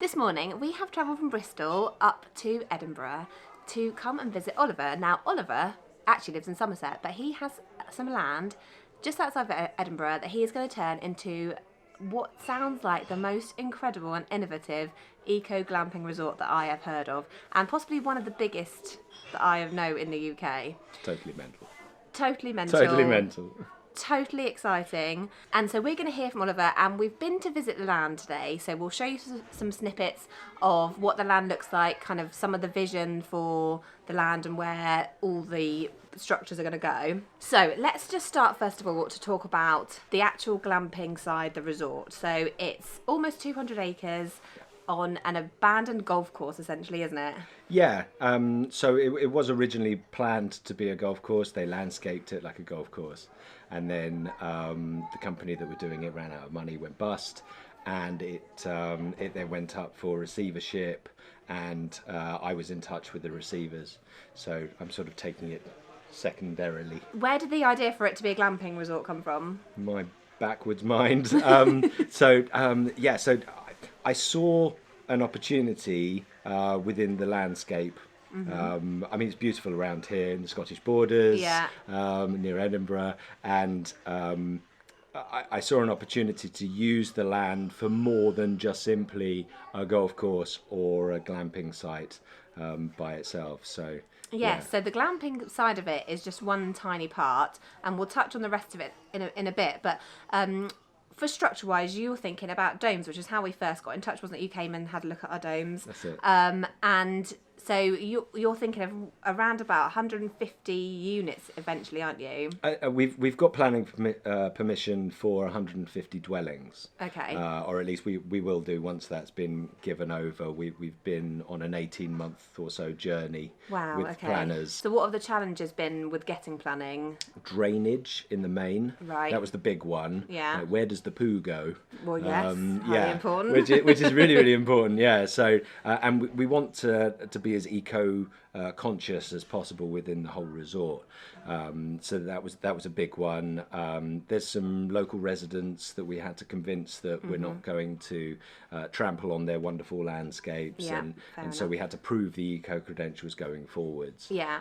This morning we have travelled from Bristol up to Edinburgh to come and visit Oliver. Now Oliver actually lives in Somerset, but he has some land just outside of Edinburgh that he is going to turn into what sounds like the most incredible and innovative eco-glamping resort that I have heard of, and possibly one of the biggest that I know in the UK. Totally mental. Totally mental. Totally mental. Totally exciting. And so we're going to hear from Oliver, and we've been to visit the land today, so we'll show you some snippets of what the land looks like, kind of some of the vision for the land and where all the structures are going to go. So let's just start first of all to talk about the actual glamping side, the resort. So it's almost 200 acres on an abandoned golf course, essentially, isn't it? Yeah, so it was originally planned to be a golf course. They landscaped it like a golf course. And then the company that were doing it ran out of money, went bust. And it then went up for receivership. And I was in touch with the receivers. So I'm sort of taking it secondarily. Where did the idea for it to be a glamping resort come from? My backwards mind. So I saw an opportunity within the landscape. Mm-hmm. I mean, it's beautiful around here in the Scottish borders, Yeah. Near Edinburgh, and I saw an opportunity to use the land for more than just simply a golf course or a glamping site by itself. So. Yes, so the glamping side of it is just one tiny part, and we'll touch on the rest of it in a bit. But for structure-wise, you were thinking about domes, which is how we first got in touch, wasn't it? You came and had a look at our domes. That's it. And so you're thinking of around about 150 units eventually, aren't you? We've got planning permission for 150 dwellings. Okay. Or at least we will do once that's been given over. We've been on an 18-month or so journey with planners. So what have the challenges been with getting planning? Drainage in the main. Right. That was the big one. Yeah. Where does the poo go? Well, yes, highly important. which is really, really important. Yeah. So and we want to be as eco conscious as possible within the whole resort. So that was a big one. There's some local residents that we had to convince that we're not going to trample on their wonderful landscapes, Yeah, and so we had to prove the eco credentials going forwards. Yeah.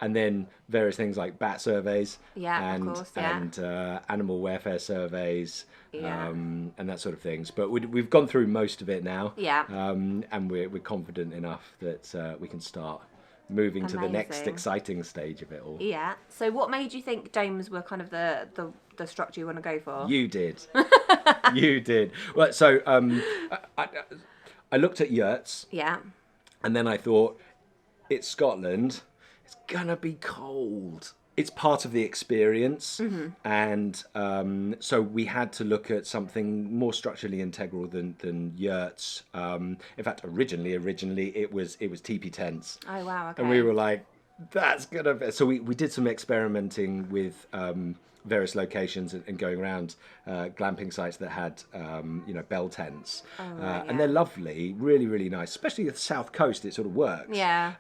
And then various things like bat surveys, Yeah, of course, yeah. and animal welfare surveys, Yeah. and that sort of things. But we've gone through most of it now, Yeah. and we're confident enough that we can start moving to the next Amazing. exciting stage of it all. Yeah. So what made you think domes were kind of the structure you want to go for? You did, you did. Well, so I looked at yurts, Yeah. and then I thought, it's Scotland. It's gonna be cold. It's part of the experience, and so we had to look at something more structurally integral than yurts. In fact, originally it was teepee tents, Oh wow. Okay. and we were like, that's gonna be. So we did some experimenting with various locations and going around glamping sites that had bell tents, and they're lovely, really, really nice, especially the south coast. It sort of works. Yeah.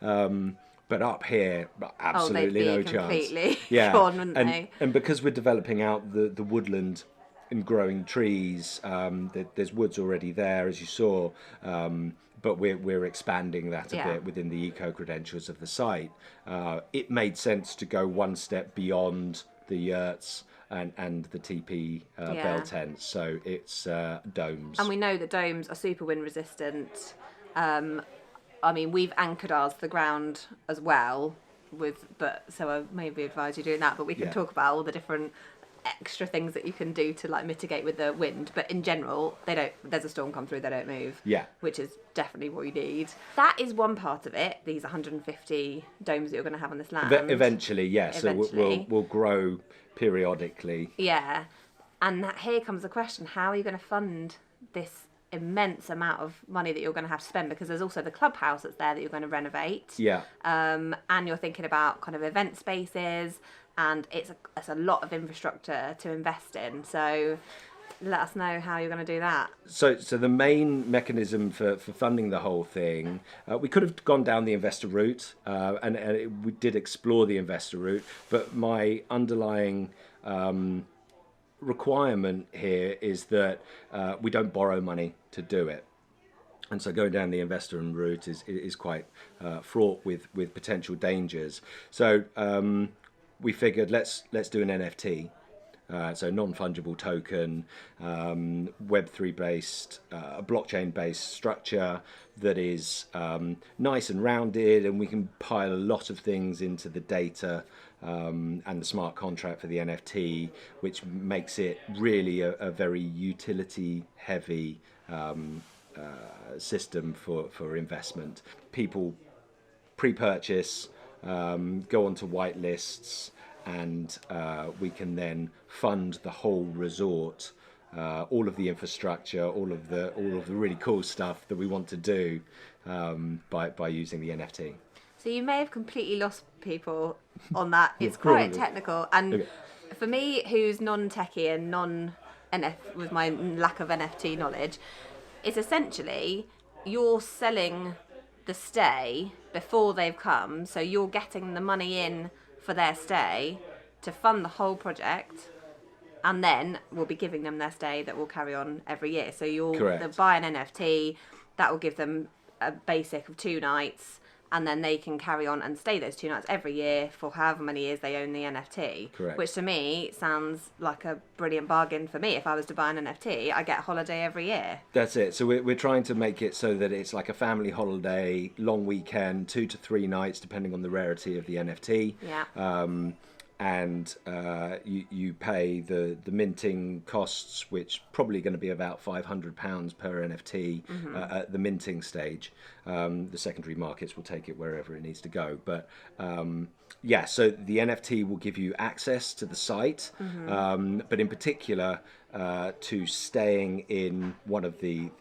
But up here, absolutely they'd no be chance. completely Yeah, gone, wouldn't and they? and because we're developing out the woodland and growing trees, there's woods already there, as you saw. But we're expanding that a Yeah. bit within the eco credentials of the site. It made sense to go one step beyond the yurts and the TP bell tents. So it's domes. And we know that domes are super wind resistant. I mean, we've anchored ours to the ground as well, so I maybe advise you doing that. But we can Yeah. talk about all the different extra things that you can do to like mitigate with the wind. But in general, they don't. There's a storm come through, they don't move. Yeah. Which is definitely what you need. That is one part of it. These 150 domes that you're going to have on this land. Eventually, yes. Eventually. So we'll grow periodically. Yeah. And here comes the question: how are you going to fund this immense amount of money that you're going to have to spend? Because there's also the clubhouse that's there that you're going to renovate. Yeah. And you're thinking about kind of event spaces, and it's a lot of infrastructure to invest in. So let us know how you're going to do that. So the main mechanism for funding the whole thing, we could have gone down the investor route, and we did explore the investor route, but my underlying requirement here is that we don't borrow money to do it. And so going down the investor route is quite fraught with potential dangers. So we figured let's do an NFT. So non-fungible token, Web3 based, blockchain based structure that is nice and rounded, and we can pile a lot of things into the data and the smart contract for the NFT, which makes it really a very utility heavy system for investment. People pre-purchase, go onto white lists, and we can then fund the whole resort, all of the infrastructure, all of the really cool stuff that we want to do by using the NFT. So you may have completely lost people on that. It's quite technical, and okay. For me, who's non-techie and non-NF with my lack of NFT knowledge, it's essentially you're selling the stay before they've come, so you're getting the money in for their stay to fund the whole project, and then we'll be giving them their stay that will carry on every year. So they'll buy an NFT that will give them a basic of 2 nights, and then they can carry on and stay those 2 nights every year for however many years they own the NFT. Correct. Which to me sounds like a brilliant bargain for me. If I was to buy an NFT, I get a holiday every year. That's it. So we're trying to make it so that it's like a family holiday, long weekend, 2 to 3 nights, depending on the rarity of the NFT. Yeah. And you pay the minting costs, which probably going to be about £500 per NFT at the minting stage. The secondary markets will take it wherever it needs to go. But so the NFT will give you access to the site, but in particular to staying in one of the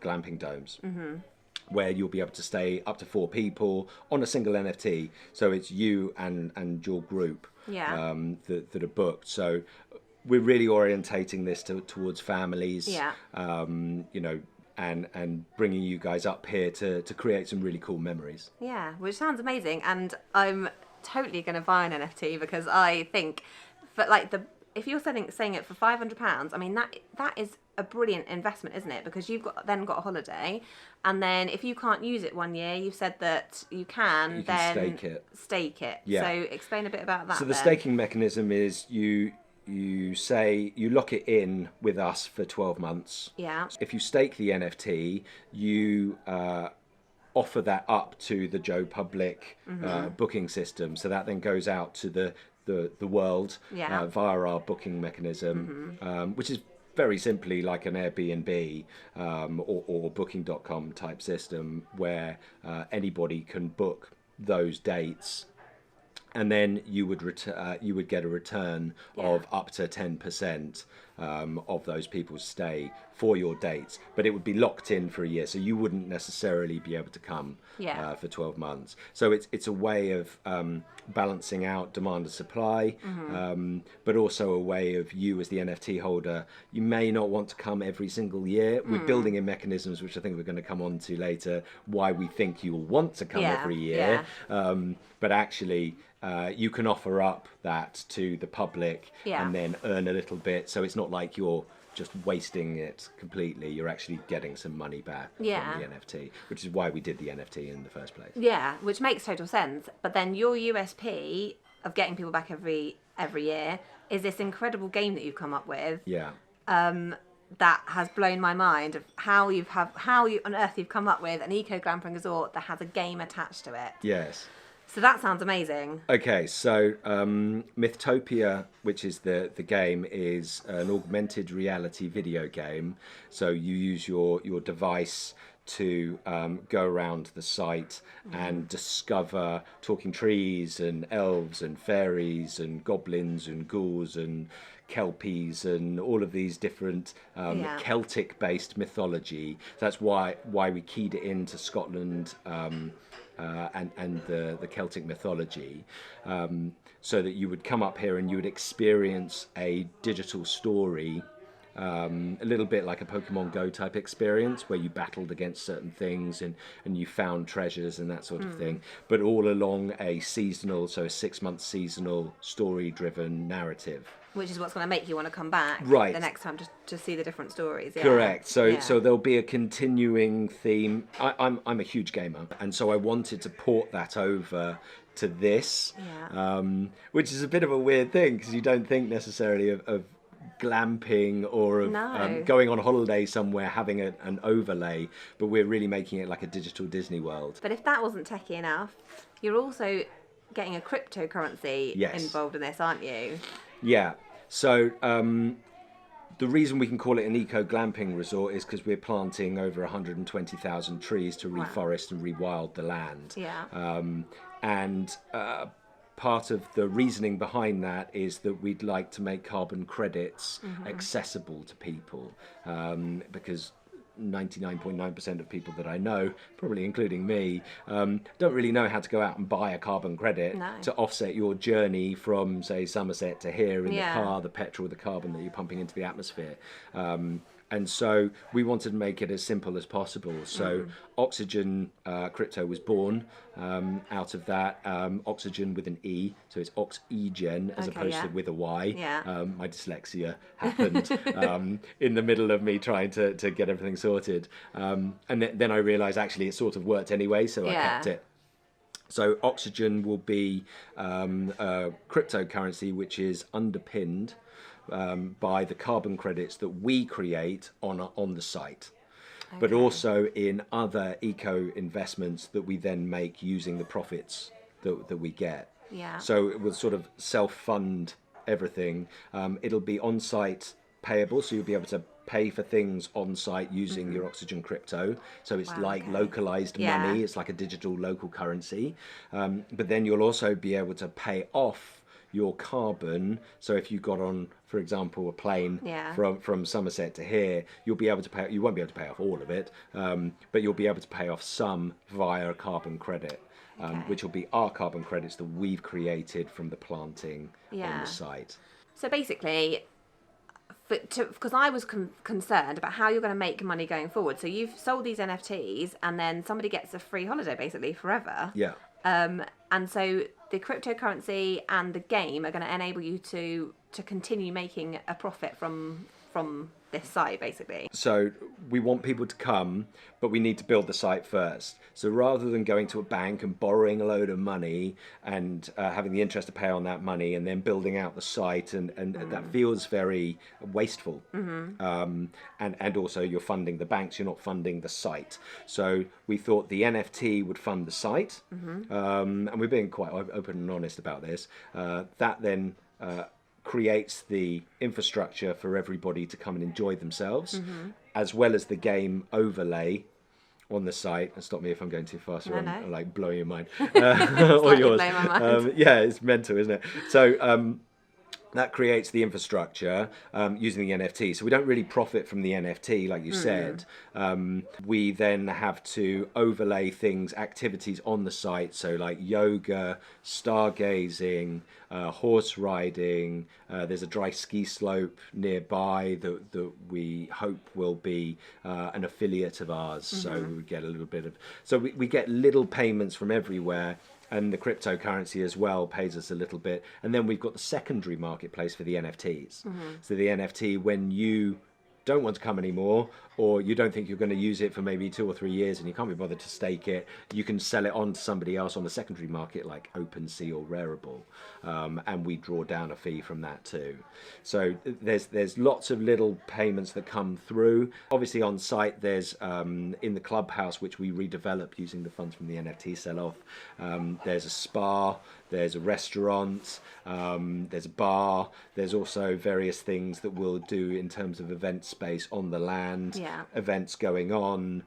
glamping domes. Where you'll be able to stay up to 4 people on a single NFT. So it's you and your group that are booked. So we're really orientating this towards families, and bringing you guys up here to create some really cool memories. Yeah, which sounds amazing. And I'm totally going to buy an NFT because I think, if you're saying it for £500, I mean that is a brilliant investment, isn't it? Because you've got a holiday, and then if you can't use it one year, you've said that you can then stake it. Yeah. So explain a bit about that. So the staking mechanism is you say you lock it in with us for 12 months. Yeah. If you stake the NFT, you offer that up to the Joe Public booking system. So that then goes out to the world via our booking mechanism, which is very simply like an Airbnb or Booking.com type system where anybody can book those dates, and then you would get a return of up to 10% of those people's stay for your dates, but it would be locked in for a year, so you wouldn't necessarily be able to come for 12 months. So it's a way of balancing out demand and supply, but also a way of you as the NFT holder, you may not want to come every single year. We're building in mechanisms, which I think we're going to come on to later, why we think you'll want to come every year. But actually, you can offer up that to the public and then earn a little bit. So it's not like you're just wasting it completely. You're actually getting some money back from the NFT, which is why we did the NFT in the first place. Yeah, which makes total sense. But then your USP of getting people back every year is this incredible game that you've come up with. Yeah. That has blown my mind of how on earth you've come up with an eco-glamping resort that has a game attached to it. Yes. So that sounds amazing. Okay, so MYTHTOPIA, which is the game, is an augmented reality video game. So you use your device to go around the site and discover talking trees and elves and fairies and goblins and ghouls and kelpies and all of these different Celtic-based mythology. That's why we keyed it into Scotland and the Celtic mythology, so that you would come up here and you would experience a digital story a little bit like a Pokemon Go type experience where you battled against certain things and you found treasures and that sort of thing, but all along a seasonal, so a 6-month seasonal story-driven narrative. Which is what's going to make you want to come back Right. the next time to see the different stories. Yeah. Correct. So Yeah. so there'll be a continuing theme. I'm a huge gamer, and so I wanted to port that over to this, Yeah. which is a bit of a weird thing because you don't think necessarily of glamping or of No. going on holiday somewhere having an overlay, but we're really making it like a digital Disney World. But if that wasn't techie enough, you're also getting a cryptocurrency Yes. involved in this, aren't you? Yeah. So the reason we can call it an eco-glamping resort is because we're planting over 120,000 trees to reforest and rewild the land. Yeah. And part of the reasoning behind that is that we'd like to make carbon credits accessible to people, because 99.9% of people that I know, probably including me, don't really know how to go out and buy a carbon credit No. to offset your journey from, say, Somerset to here in Yeah. the car, the petrol, the carbon that you're pumping into the atmosphere. And so we wanted to make it as simple as possible. So Oxygen Crypto was born out of that. Oxygen with an E, so it's Oxygen as Okay, opposed yeah. to with a Y. Yeah. My dyslexia happened in the middle of me trying to get everything sorted. And then I realised actually it sort of worked anyway, so I Yeah. kept it. So Oxygen will be a cryptocurrency which is underpinned by the carbon credits that we create on the site, but also in other eco investments that we then make using the profits that we get. Yeah. So it will sort of self-fund everything. It'll be on-site payable, so you'll be able to pay for things on site using your Oxygen crypto. So it's Wow, like okay. localized Yeah. money. It's like a digital local currency. But then you'll also be able to pay off your carbon. So if you got on, for example, a plane Yeah. from Somerset to here, you'll be able to pay. You won't be able to pay off all of it, but you'll be able to pay off some via a carbon credit. Okay. Which will be our carbon credits that we've created from the planting on Yeah. the site. So basically, because I was concerned about how you're going to make money going forward. So you've sold these NFTs and then somebody gets a free holiday basically forever. Yeah. And so the cryptocurrency and the game are going to enable you to continue making a profit from this site basically. So we want people to come, but we need to build the site first. So rather than going to a bank and borrowing a load of money and having the interest to pay on that money and then building out the site, and that feels very wasteful. And also you're funding the banks, you're not funding the site. So we thought the NFT would fund the site, and we're being quite open and honest about this. That then creates the infrastructure for everybody to come and enjoy themselves, as well as the game overlay on the site. And stop me if I'm going too fast or I'm like blowing your mind or Slightly yours. blowing my mind. Yeah, it's mental, isn't it? So that creates the infrastructure using the NFT. So we don't really profit from the NFT, like you said. We then have to overlay things, activities on the site. So like yoga, stargazing, horse riding. There's a dry ski slope nearby that we hope will be an affiliate of ours. So we get a little bit of... So we get little payments from everywhere. And the cryptocurrency as well pays us a little bit. And then we've got the secondary marketplace for the NFTs. So the NFT, when you don't want to come anymore, or you don't think you're going to use it for maybe 2 or 3 years and you can't be bothered to stake it, you can sell it on to somebody else on the secondary market like OpenSea or Rarible, and we draw down a fee from that too. So there's lots of little payments that come through. Obviously on site there's in the clubhouse, which we redevelop using the funds from the NFT sell-off, there's a spa, there's a restaurant, there's a bar, there's also various things that we'll do in terms of event space on the land. Yeah. Events going on.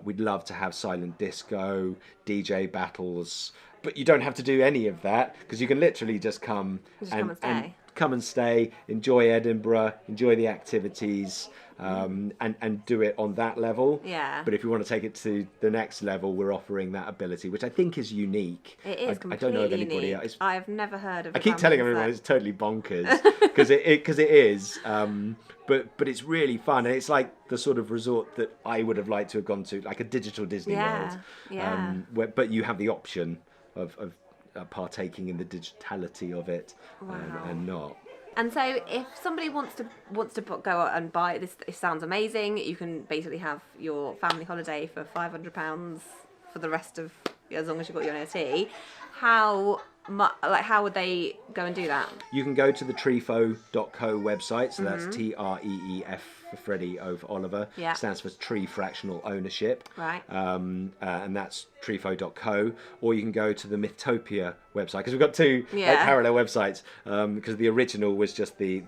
We'd love to have silent disco, DJ battles, but you don't have to do any of that because you can literally just come Come and stay. come and stay, enjoy Edinburgh, enjoy the activities, and do it on that level. Yeah. But if you want to take it to the next level, we're offering that ability, which I think is unique. It is I don't know of completely anybody unique. else. I've never heard of. I keep telling everyone it's totally bonkers because it is. But it's really fun, and it's like the sort of resort that I would have liked to have gone to, like a digital Disney World. Yeah. But you have the option of partaking in the digitality of it, and not. And so, if somebody wants to go out and buy it, this sounds amazing. You can basically have your family holiday for £500 for the rest of, as long as you've got your NFT. How would they go and do that? You can go to the treefo.co website, so that's TREEF for Freddie, O for Oliver. Yeah. Stands for Tree Fractional Ownership. Right. And that's treefo.co, or you can go to the Mythopia website, because we've got two parallel websites, because the original was just the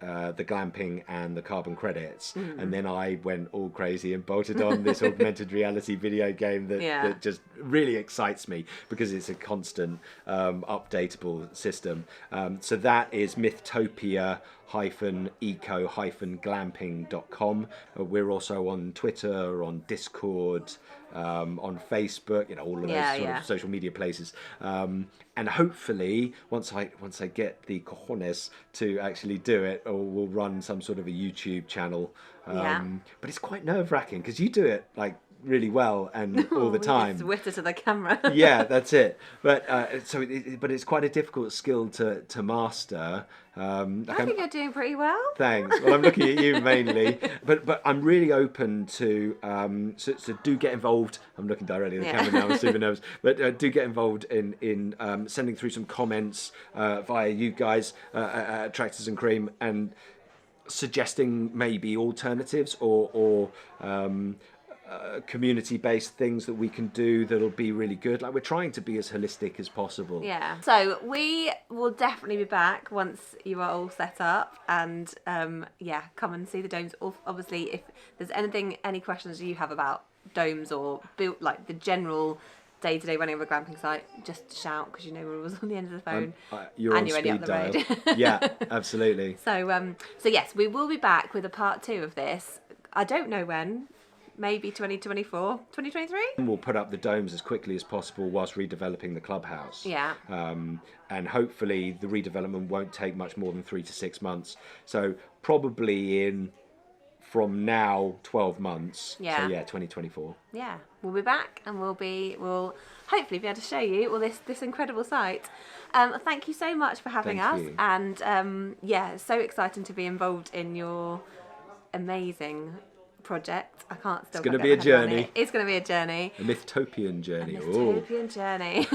glamping and the carbon credits, and then I went all crazy and bolted on this augmented reality video game that just really excites me because it's a constant updatable system. So that is mythopia-eco-glamping.com. We're also on Twitter, on Discord, on Facebook, all of those sort of social media places. And hopefully, once I get the cojones to actually do it, or we'll run some sort of a YouTube channel. But it's quite nerve-wracking because you do it like really well and all the time. Just whitter to the camera. Yeah, that's it. But but it's quite a difficult skill to master. I think you're doing pretty well. Thanks. Well, I'm looking at you mainly, but I'm really open to so do get involved. I'm looking directly at the camera now. I'm super nervous, but do get involved in sending through some comments via you guys, Tractors and Cream, and suggesting maybe alternatives or community-based things that we can do that'll be really good. Like, we're trying to be as holistic as possible. Yeah. So we will definitely be back once you are all set up, and come and see the domes. Obviously, if there's any questions you have about domes or built, like the general day-to-day running of a glamping site, just shout, because we're always on the end of the phone. You're on speed dial. Yeah, absolutely. So yes, we will be back with a part 2 of this. I don't know when. Maybe 2024, 2023? We'll put up the domes as quickly as possible whilst redeveloping the clubhouse. Yeah. And hopefully the redevelopment won't take much more than 3 to 6 months. So probably from now 12 months. Yeah. So 2024. Yeah. We'll be back, and we'll hopefully be able to show you all this incredible site. Thank you so much for having us. You. And it's so exciting to be involved in your amazing project. I can't still. It's going to be a journey. It's going to be a journey. A mythtopian journey. A mythtopian journey.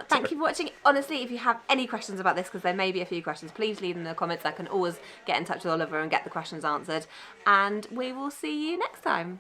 Thank you for watching. Honestly, if you have any questions about this, because there may be a few questions, please leave them in the comments. I can always get in touch with Oliver and get the questions answered. And we will see you next time.